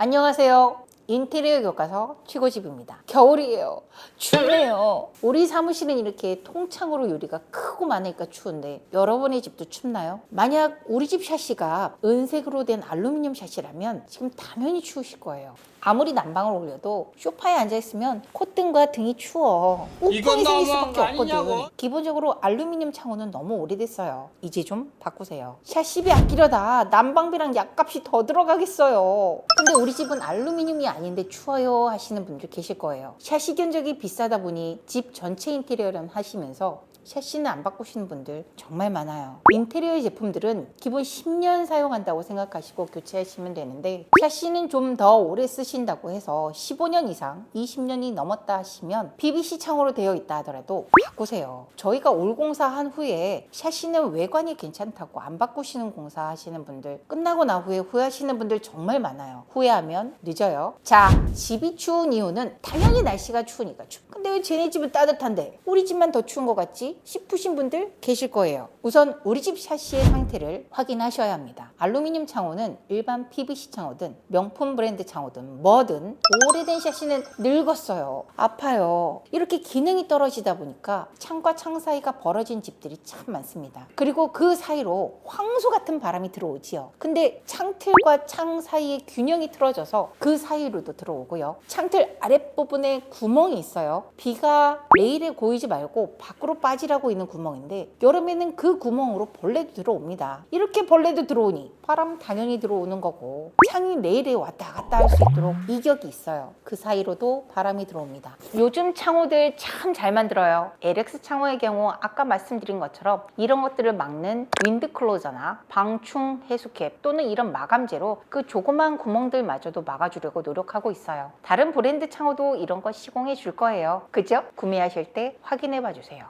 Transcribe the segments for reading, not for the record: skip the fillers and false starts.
안녕하세요. 인테리어 교과서 최고집입니다. 겨울이에요. 춥네요. 우리 사무실은 이렇게 통창으로 유리가 크고 많으니까 추운데 여러분의 집도 춥나요? 만약 우리 집 샤시가 은색으로 된 알루미늄 샤시라면 지금 당연히 추우실 거예요. 아무리 난방을 올려도 소파에 앉아있으면 콧등과 등이 추워. 이건 우풍이 생길 너무한 수밖에 거 없거든. 아니냐고? 기본적으로 알루미늄 창호는 너무 오래됐어요. 이제 좀 바꾸세요. 샤시비 아끼려다 난방비랑 약값이 더 들어가겠어요. 근데 우리 집은 알루미늄이 아닌데 추워요 하시는 분들 계실 거예요. 샤시 견적이 비싸다 보니 집 전체 인테리어를 하시면서 샤시는 안 바꾸시는 분들 정말 많아요. 인테리어 제품들은 기본 10년 사용한다고 생각하시고 교체하시면 되는데 샤시는 좀 더 오래 쓰신다고 해서 15년 이상 20년이 넘었다 하시면 PVC 창호로 되어 있다 하더라도 바꾸세요. 저희가 올 공사 한 후에 샤시는 외관이 괜찮다고 안 바꾸시는 공사 하시는 분들 끝나고 나 후에 후회하시는 분들 정말 많아요. 후회하면 늦어요. 자, 집이 추운 이유는 당연히 날씨가 추우니까 근데 왜 쟤네 집은 따뜻한데 우리 집만 더 추운 것 같지? 싶으신 분들 계실 거예요. 우선 우리 집 샤시의 상태를 확인하셔야 합니다. 알루미늄 창호는 일반 PVC 창호든 명품 브랜드 창호든 뭐든 오래된 샤시는 늙었어요. 아파요. 이렇게 기능이 떨어지다 보니까 창과 창 사이가 벌어진 집들이 참 많습니다. 그리고 그 사이로 황소 같은 바람이 들어오지요. 근데 창틀과 창 사이의 균형이 틀어져서 그 사이로도 들어오고요. 창틀 아랫부분에 구멍이 있어요. 비가 레일에 고이지 말고 밖으로 빠지라고 있는 구멍인데 여름에는 그 구멍으로 벌레도 들어옵니다. 이렇게 벌레도 들어오니 바람 당연히 들어오는 거고 창이 레일에 왔다 갔다 할 수 있도록 이격이 있어요. 그 사이로도 바람이 들어옵니다. 요즘 창호들 참 잘 만들어요. LX 창호의 경우 아까 말씀드린 것처럼 이런 것들을 막는 윈드 클로저나 방충 해수캡 또는 이런 마감재로 그 조그만 구멍들마저도 막아주려고 노력하고 있어요. 다른 브랜드 창호도 이런 거 시공해 줄 거예요. 그죠? 구매하실 때 확인해 봐 주세요.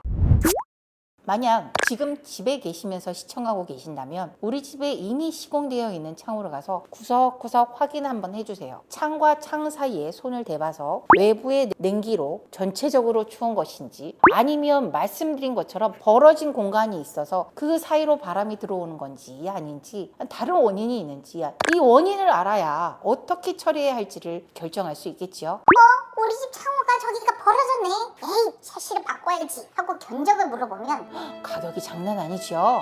만약 지금 집에 계시면서 시청하고 계신다면 우리 집에 이미 시공되어 있는 창호로 가서 구석구석 확인 한번 해주세요. 창과 창 사이에 손을 대봐서 외부의 냉기로 전체적으로 추운 것인지 아니면 말씀드린 것처럼 벌어진 공간이 있어서 그 사이로 바람이 들어오는 건지 아닌지 다른 원인이 있는지 이 원인을 알아야 어떻게 처리해야 할지를 결정할 수 있겠지요. 우리 집 창호가 저기가 벌어졌네. 에이, 샤시를 바꿔야지 하고 견적을 물어보면 가격이 장난 아니죠.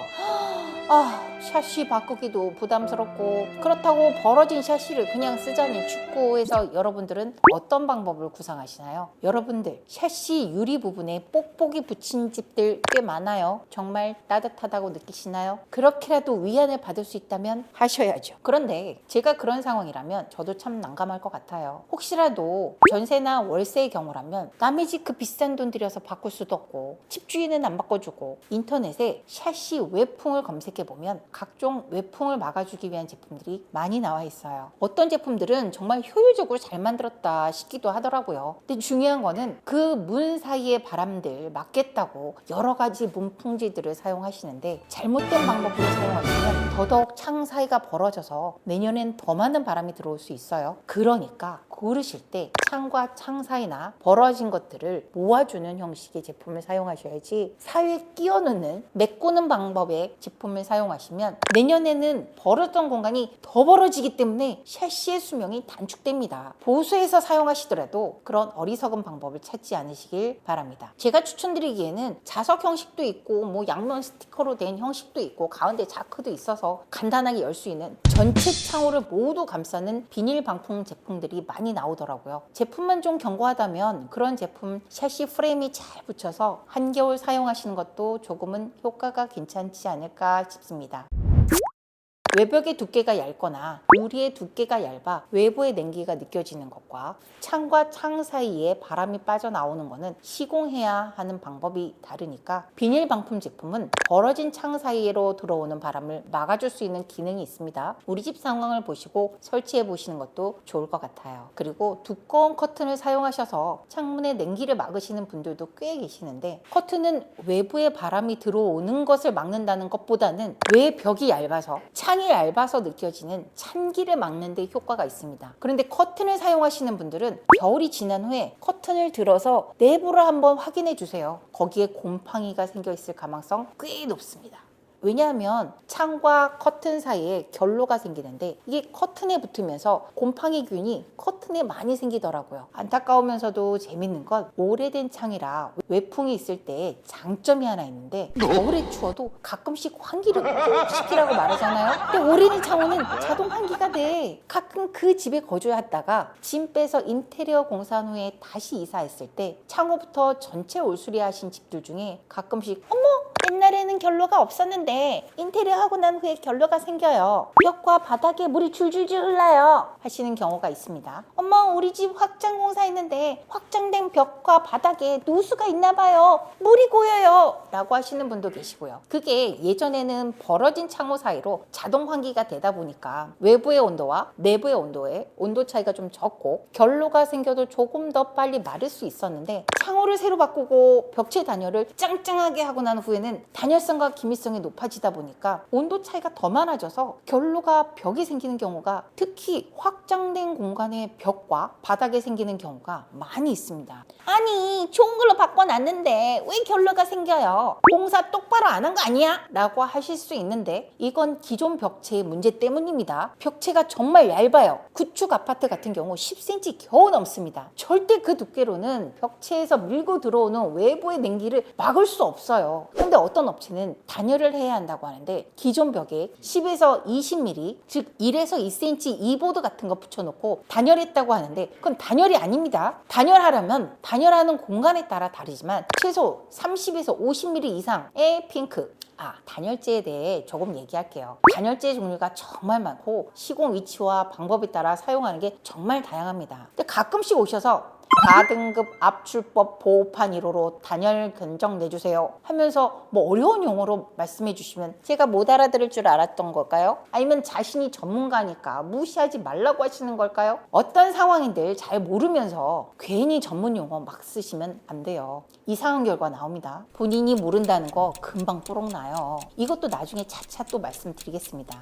샤시 바꾸기도 부담스럽고 그렇다고 벌어진 샤시를 그냥 쓰자니 춥고해서 여러분들은 어떤 방법을 구상하시나요? 여러분들 샤시 유리 부분에 뽁뽁이 붙인 집들 꽤 많아요. 정말 따뜻하다고 느끼시나요? 그렇게라도 위안을 받을 수 있다면 하셔야죠. 그런데 제가 그런 상황이라면 저도 참 난감할 것 같아요. 혹시라도 전세나 월세의 경우라면 남의 집 그 비싼 돈 들여서 바꿀 수도 없고 집주인은 안 바꿔주고 인터넷에 샤시 외풍을 검색해보면 각종 외풍을 막아주기 위한 제품들이 많이 나와 있어요. 어떤 제품들은 정말 효율적으로 잘 만들었다 싶기도 하더라고요. 근데 중요한 거는 그 문 사이의 바람들 막겠다고 여러 가지 문풍지들을 사용하시는데 잘못된 방법으로 사용하시면 더더욱 창 사이가 벌어져서 내년엔 더 많은 바람이 들어올 수 있어요. 그러니까 고르실 때 창과 창 사이나 벌어진 것들을 모아주는 형식의 제품을 사용하셔야지 사이에 끼워 넣는 메꾸는 방법의 제품을 사용하시면 내년에는 벌어졌던 공간이 더 벌어지기 때문에 샤시의 수명이 단축됩니다. 보수해서 사용하시더라도 그런 어리석은 방법을 찾지 않으시길 바랍니다. 제가 추천드리기에는 자석 형식도 있고 뭐 양면 스티커로 된 형식도 있고 가운데 자크도 있어서 간단하게 열 수 있는 전체 창호를 모두 감싸는 비닐 방풍 제품들이 많이 나오더라고요. 제품만 좀 견고하다면 그런 제품 샤시 프레임이 잘 붙여서 한겨울 사용하시는 것도 조금은 효과가 괜찮지 않을까 싶습니다. 외벽의 두께가 얇거나 유리의 두께가 얇아 외부의 냉기가 느껴지는 것과 창과 창 사이에 바람이 빠져나오는 것은 시공해야 하는 방법이 다르니까 비닐 방품 제품은 벌어진 창 사이로 들어오는 바람을 막아줄 수 있는 기능이 있습니다. 우리 집 상황을 보시고 설치해 보시는 것도 좋을 것 같아요. 그리고 두꺼운 커튼을 사용하셔서 창문에 냉기를 막으시는 분들도 꽤 계시는데 커튼은 외부의 바람이 들어오는 것을 막는다는 것보다는 외벽이 얇아서 창이 얇아서 느껴지는 찬기를 막는 데 효과가 있습니다. 그런데 커튼을 사용하시는 분들은 겨울이 지난 후에 커튼을 들어서 내부를 한번 확인해 주세요. 거기에 곰팡이가 생겨 있을 가능성 꽤 높습니다. 왜냐하면 창과 커튼 사이에 결로가 생기는데 이게 커튼에 붙으면서 곰팡이균이 커튼에 많이 생기더라고요. 안타까우면서도 재밌는 건 오래된 창이라 외풍이 있을 때 장점이 하나 있는데 겨울에 추워도 가끔씩 환기를 시키라고 말하잖아요. 근데 오래된 창호는 자동 환기가 돼. 가끔 그 집에 거주했다가 짐 빼서 인테리어 공사한 후에 다시 이사했을 때 창호부터 전체 올수리 하신 집들 중에 가끔씩 어머 옛날에는 결로가 없었는데 인테리어 하고 난 후에 결로가 생겨요. 벽과 바닥에 물이 줄줄줄 흘러요 하시는 경우가 있습니다. 엄마 우리 집 확장 공사했는데 확장된 벽과 바닥에 누수가 있나 봐요. 물이 고여요 라고 하시는 분도 계시고요. 그게 예전에는 벌어진 창호 사이로 자동 환기가 되다 보니까 외부의 온도와 내부의 온도의 온도 차이가 좀 적고 결로가 생겨도 조금 더 빨리 마를 수 있었는데 창호를 새로 바꾸고 벽체 단열을 짱짱하게 하고 난 후에는 단열성과 기밀성이 높아지다 보니까 온도 차이가 더 많아져서 결로가 벽이 생기는 경우가 특히 확장된 공간의 벽과 바닥에 생기는 경우가 많이 있습니다. 아니 좋은 걸로 바꿔놨는데 왜 결로가 생겨요? 공사 똑바로 안 한 거 아니야? 라고 하실 수 있는데 이건 기존 벽체의 문제 때문입니다. 벽체가 정말 얇아요. 구축 아파트 같은 경우 10cm 겨우 넘습니다. 절대 그 두께로는 벽체에서 밀고 들어오는 외부의 냉기를 막을 수 없어요. 근데 어떤 업체는 단열을 해야 한다고 하는데 기존 벽에 10에서 20mm 즉 1에서 2cm 이보드 같은 거 붙여놓고 단열했다고 하는데 그건 단열이 아닙니다. 단열하려면 단열하는 공간에 따라 다르지만 최소 30에서 50mm 이상의 핑크 단열재에 대해 조금 얘기할게요. 단열재 종류가 정말 많고 시공 위치와 방법에 따라 사용하는 게 정말 다양합니다. 근데 가끔씩 오셔서 4등급 압출법 보호판 1호로 단열 견적 내주세요 하면서 뭐 어려운 용어로 말씀해 주시면 제가 못 알아들을 줄 알았던 걸까요? 아니면 자신이 전문가니까 무시하지 말라고 하시는 걸까요? 어떤 상황인들 잘 모르면서 괜히 전문 용어 막 쓰시면 안 돼요. 이상한 결과 나옵니다. 본인이 모른다는 거 금방 뽀록 나요. 이것도 나중에 차차 또 말씀드리겠습니다.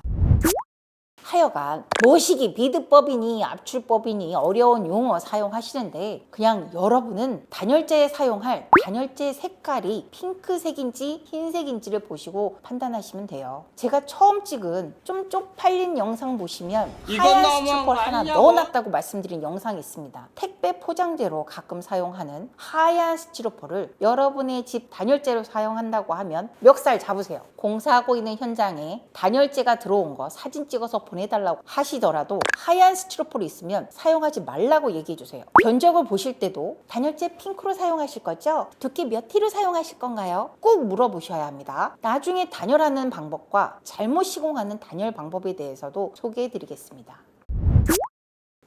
하여간 모시기 비드법이니 압출법이니 어려운 용어 사용하시는데 그냥 여러분은 단열재에 사용할 단열재 색깔이 핑크색인지 흰색인지를 보시고 판단하시면 돼요. 제가 처음 찍은 좀 쪽팔린 영상 보시면 하얀 스티커 하나 넣어놨다고 말씀드린 영상이 있습니다. 택배 포장재로 가끔 사용하는 하얀 스티로폴을 여러분의 집 단열재로 사용한다고 하면 멱살 잡으세요. 공사하고 있는 현장에 단열재가 들어온 거 사진 찍어서 보내달라고 하시더라도 하얀 스티로폴이 있으면 사용하지 말라고 얘기해 주세요. 견적을 보실 때도 단열재 핑크로 사용하실 거죠? 두께 몇 T로 사용하실 건가요? 꼭 물어보셔야 합니다. 나중에 단열하는 방법과 잘못 시공하는 단열 방법에 대해서도 소개해 드리겠습니다.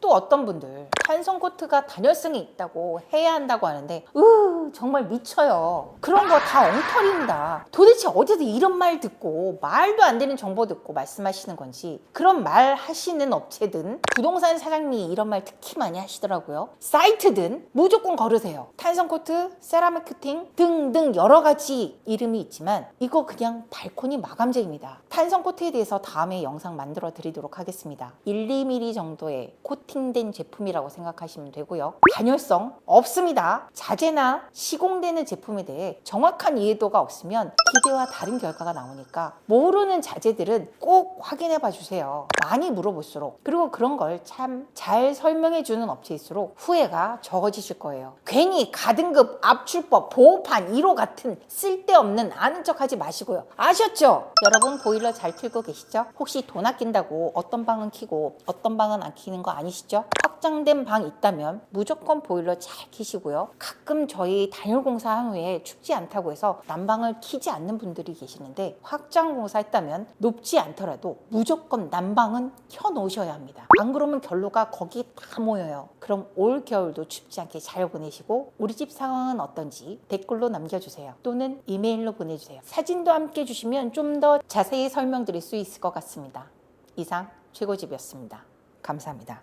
또 어떤 분들 탄성 코트가 단열성이 있다고 해야 한다고 하는데 정말 미쳐요. 그런 거 다 엉터리입니다. 도대체 어디서 이런 말 듣고 말도 안 되는 정보 듣고 말씀하시는 건지 그런 말 하시는 업체든 부동산 사장님이 이런 말 특히 많이 하시더라고요. 사이트든 무조건 걸으세요. 탄성 코트, 세라믹 코팅 등등 여러 가지 이름이 있지만 이거 그냥 발코니 마감재입니다. 탄성 코트에 대해서 다음에 영상 만들어 드리도록 하겠습니다. 1, 2mm 정도의 코팅된 제품이라고 생각하시면 되고요. 단열성 없습니다. 자재나 시공되는 제품에 대해 정확한 이해도가 없으면 기대와 다른 결과가 나오니까 모르는 자재들은 꼭 확인해 봐 주세요. 많이 물어볼수록 그리고 그런 걸 참 잘 설명해 주는 업체일수록 후회가 적어지실 거예요. 괜히 가등급 압출법 보호판 1호 같은 쓸데없는 아는 척 하지 마시고요. 아셨죠? 여러분 보일러 잘 틀고 계시죠? 혹시 돈 아낀다고 어떤 방은 켜고 어떤 방은 안 켜는 거 아니시죠? 확장된 방 있다면 무조건 보일러 잘 켜시고요. 가끔 저희 단열 공사한 후에 춥지 않다고 해서 난방을 켜지 않는 분들이 계시는데 확장 공사 했다면 높지 않더라도 무조건 난방은 켜 놓으셔야 합니다. 안 그러면 결로가 거기 다 모여요. 그럼 올 겨울도 춥지 않게 잘 보내시고 우리 집 상황은 어떤지 댓글로 남겨주세요. 또는 이메일로 보내주세요. 사진도 함께 주시면 좀 더 자세히 설명드릴 수 있을 것 같습니다. 이상 최고집이었습니다. 감사합니다.